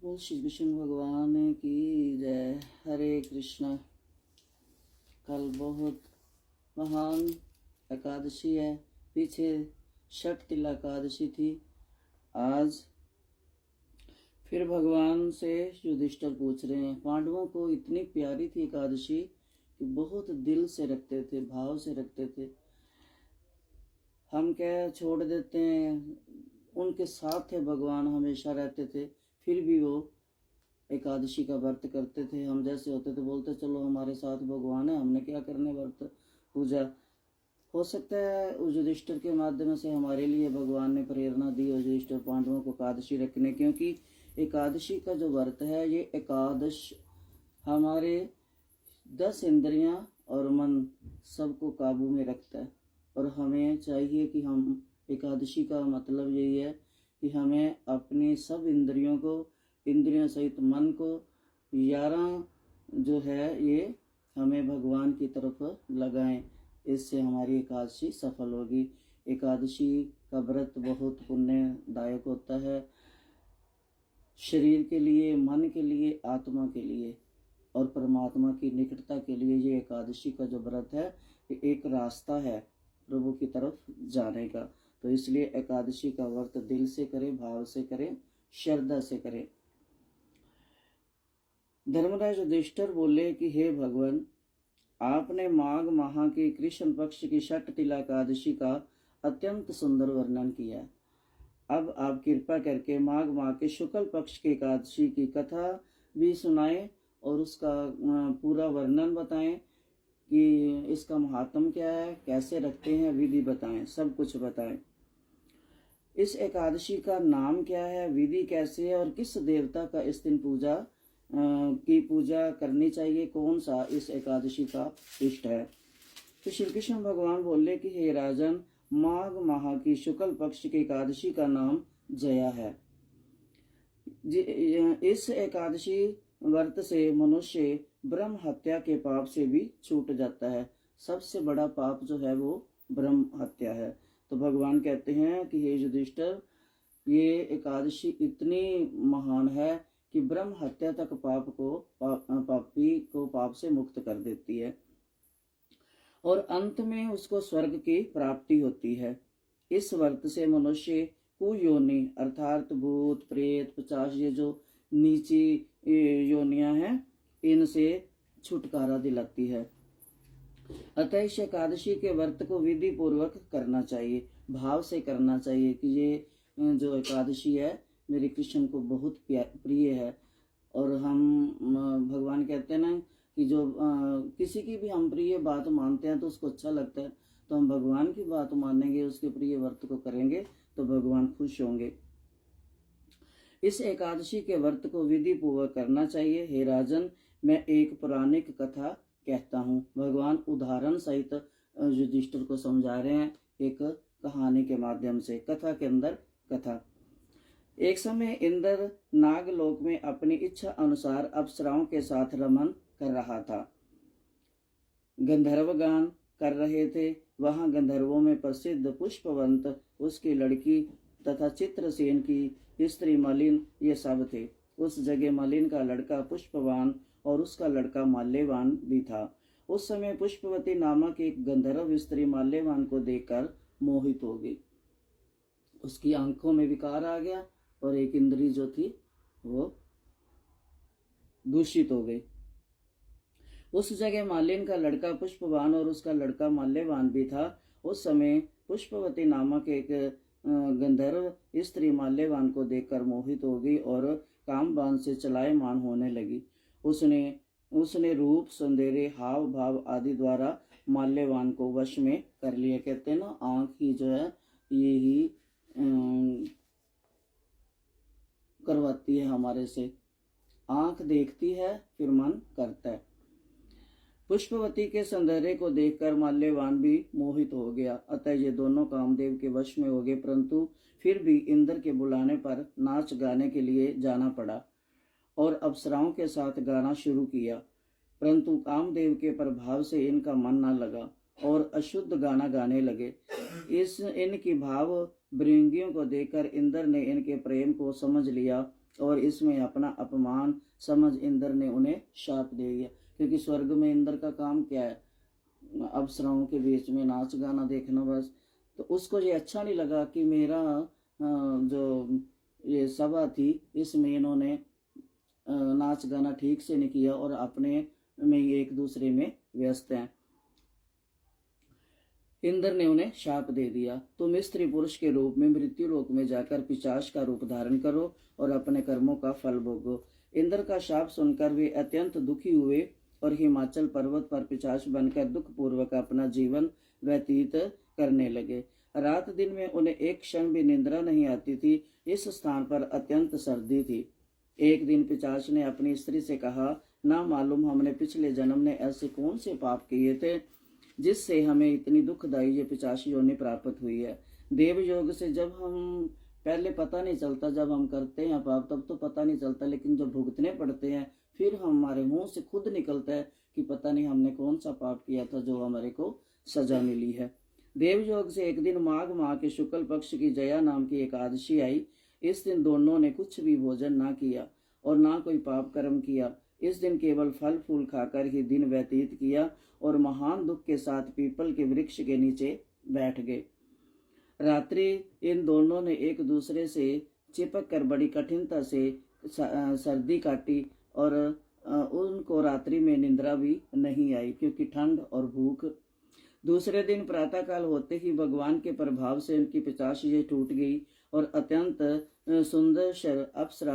बोल श्री कृष्ण भगवान की जय। हरे कृष्णा। कल बहुत महान एकादशी है। पीछे छठ तिला एकादशी थी। आज फिर भगवान से युधिष्ठिर पूछ रहे हैं, पांडवों को इतनी प्यारी थी एकादशी कि बहुत दिल से रखते थे, भाव से रखते थे। हम क्या छोड़ देते हैं, उनके साथ थे भगवान, हमेशा रहते थे, फिर भी वो एकादशी का व्रत करते थे। हम जैसे होते थे बोलते चलो हमारे साथ भगवान है, हमने क्या करने व्रत पूजा। हो सकता है उस युधिष्ठिर के माध्यम से हमारे लिए भगवान ने प्रेरणा दी युधिष्ठिर पांडवों को एकादशी रखने, क्योंकि एकादशी का जो व्रत है ये एकादश हमारे 10 इंद्रियां और मन सबको काबू में रखता है। और हमें चाहिए कि हम एकादशी का मतलब यही है कि हमें अपनी सब इंद्रियों को, इंद्रियों सहित मन को 11 जो है ये हमें भगवान की तरफ लगाएं। इससे हमारी एकादशी सफल होगी। एकादशी का व्रत बहुत पुण्यदायक होता है, शरीर के लिए, मन के लिए, आत्मा के लिए और परमात्मा की निकटता के लिए। ये एकादशी का जो व्रत है ये एक रास्ता है प्रभु की तरफ जाने का। तो इसलिए एकादशी का व्रत दिल से करें, भाव से करें, श्रद्धा से करें। धर्मराज युधिष्ठिर बोले कि हे भगवान, आपने माघ माह की कृष्ण पक्ष की छठ तिला एकादशी का अत्यंत सुंदर वर्णन किया। अब आप कृपा करके माघ माह के शुक्ल पक्ष की एकादशी की कथा भी सुनाएं और उसका पूरा वर्णन बताएं कि इसका महात्म क्या है, कैसे रखते हैं, विधि बताएं, सब कुछ बताएं। इस एकादशी का नाम क्या है, विधि कैसे है और किस देवता का इस दिन पूजा करनी चाहिए, कौन सा इस एकादशी का इष्ट है। तो श्री कृष्ण भगवान बोले कि हे राजन, माघ माह की शुक्ल पक्ष की एकादशी का नाम जया है। इस एकादशी व्रत से मनुष्य ब्रह्म हत्या के पाप से भी छूट जाता है। सबसे बड़ा पाप जो है वो ब्रह्म हत्या है। तो भगवान कहते हैं कि हे युधिष्ठिर, ये एकादशी इतनी महान है कि ब्रह्म हत्या तक पापी को पाप से मुक्त कर देती है और अंत में उसको स्वर्ग की प्राप्ति होती है। इस व्रत से मनुष्य कुयोनि अर्थात भूत प्रेत 50 ये जो नीची योनियां हैं इनसे छुटकारा दिलाती है। अतः इस एकादशी के व्रत को विधि पूर्वक करना चाहिए, भाव से करना चाहिए कि ये जो एकादशी है मेरे कृष्ण को बहुत प्रिय है। और हम भगवान कहते हैं ना कि जो किसी की भी हम प्रिय बात मानते हैं तो उसको अच्छा लगता है, तो हम भगवान की बात मानेंगे, उसके प्रिय व्रत को करेंगे तो भगवान खुश होंगे। इस एकादशी के व्रत को विधि पूर्वक करना चाहिए। हे राजन, मैं एक पौराणिक कथा कहता हूँ। भगवान उदाहरण सहित युधिष्ठिर को समझा रहे हैं एक कहानी के माध्यम से। कथा के अंदर कथा। एक समय इंद्र नागलोक में अपनी इच्छा अनुसार अप्सराओं के साथ रमन कर रहा था। गंधर्व गान कर रहे थे। वहां गंधर्वों में प्रसिद्ध पुष्पवंत, उसकी लड़की तथा चित्रसेन की स्त्री मलिन ये सब थे। उस जगह मलिन का लड़का पुष्पवान और उसका लड़का माल्यवान भी था। उस समय पुष्पवती नामक एक गंधर्व स्त्री माल्यवान को देखकर मोहित हो गई। उसकी आंखों में विकार आ गया और एक इंद्री जो थी वो दूषित हो गई। उस जगह मालिन का लड़का पुष्पवान और उसका लड़का माल्यवान भी था। उस समय पुष्पवती नामक एक गंधर्व स्त्री माल्यवान को देखकर मोहित हो गई और कामबान से चलायमान होने लगी। उसने रूप, सौंदर्य, हाव भाव आदि द्वारा माल्यवान को वश में कर लिया। कहते हैं ना, आंख ही जो है ये ही करवाती है हमारे से। आंख देखती है फिर मन करता है। पुष्पवती के सौंदर्य को देखकर माल्यवान भी मोहित हो गया। अतः ये दोनों कामदेव के वश में हो गए, परंतु फिर भी इंद्र के बुलाने पर नाच गाने के लिए जाना पड़ा और अप्सराओं के साथ गाना शुरू किया। परंतु कामदेव के प्रभाव से इनका मन न लगा और अशुद्ध गाना गाने लगे। इनकी भाव भृंगियों को देखकर इंद्र ने इनके प्रेम को समझ लिया और इसमें अपना अपमान समझ इंद्र ने उन्हें शाप दे दिया। क्योंकि स्वर्ग में इंद्र का काम क्या है, अप्सराओं के बीच में नाच गाना देखना बस। तो उसको ये अच्छा नहीं लगा कि मेरा जो ये सभा थी इसमें इन्होंने नाच गाना ठीक से नहीं किया और अपने में एक दूसरे में व्यस्त हैं। इंद्र ने उन्हें शाप दे दिया, तुम स्त्री पुरुष के रूप में मृत्यु लोक में जाकर पिशाच का रूप धारण करो और अपने कर्मों का फल भोगो। इंद्र का शाप सुनकर वे अत्यंत दुखी हुए और हिमाचल पर्वत पर पिशाच बनकर दुख पूर्वक अपना जीवन व्यतीत करने लगे। रात दिन में उन्हें एक क्षण भी निद्रा नहीं आती थी। इस स्थान पर अत्यंत सर्दी थी। एक दिन पिशाच ने अपनी स्त्री से कहा, ना मालूम हमने पिछले जन्म में ऐसे कौन से पाप किए थे जिससे हमें इतनी दुखदायी ये पिशाची योनि प्राप्त हुई है। देव योग से जब हम पहले पता नहीं चलता, जब हम करते हैं पाप तब तो पता नहीं चलता, लेकिन जब भुगतने पड़ते हैं फिर हमारे मुंह से खुद निकलता है कि पता नहीं हमने कौन सा पाप किया था जो हमारे को सजा मिली है। देव योग से एक दिन माघ माह के शुक्ल पक्ष की जया नाम की एकादशी आई। इस दिन दोनों ने कुछ भी भोजन ना किया और ना कोई पाप कर्म किया। इस दिन केवल फल फूल खाकर ही दिन व्यतीत किया और महान दुख के साथ पीपल के वृक्ष के नीचे बैठ गए। रात्रि इन दोनों ने एक दूसरे से चिपक कर बड़ी कठिनता से सर्दी काटी और उनको रात्रि में निंद्रा भी नहीं आई क्योंकि ठंड और भूख। दूसरे दिन प्रातःकाल होते ही भगवान के प्रभाव से उनकी पिशाच टूट गई और अत्यंत सुंदर अप्सरा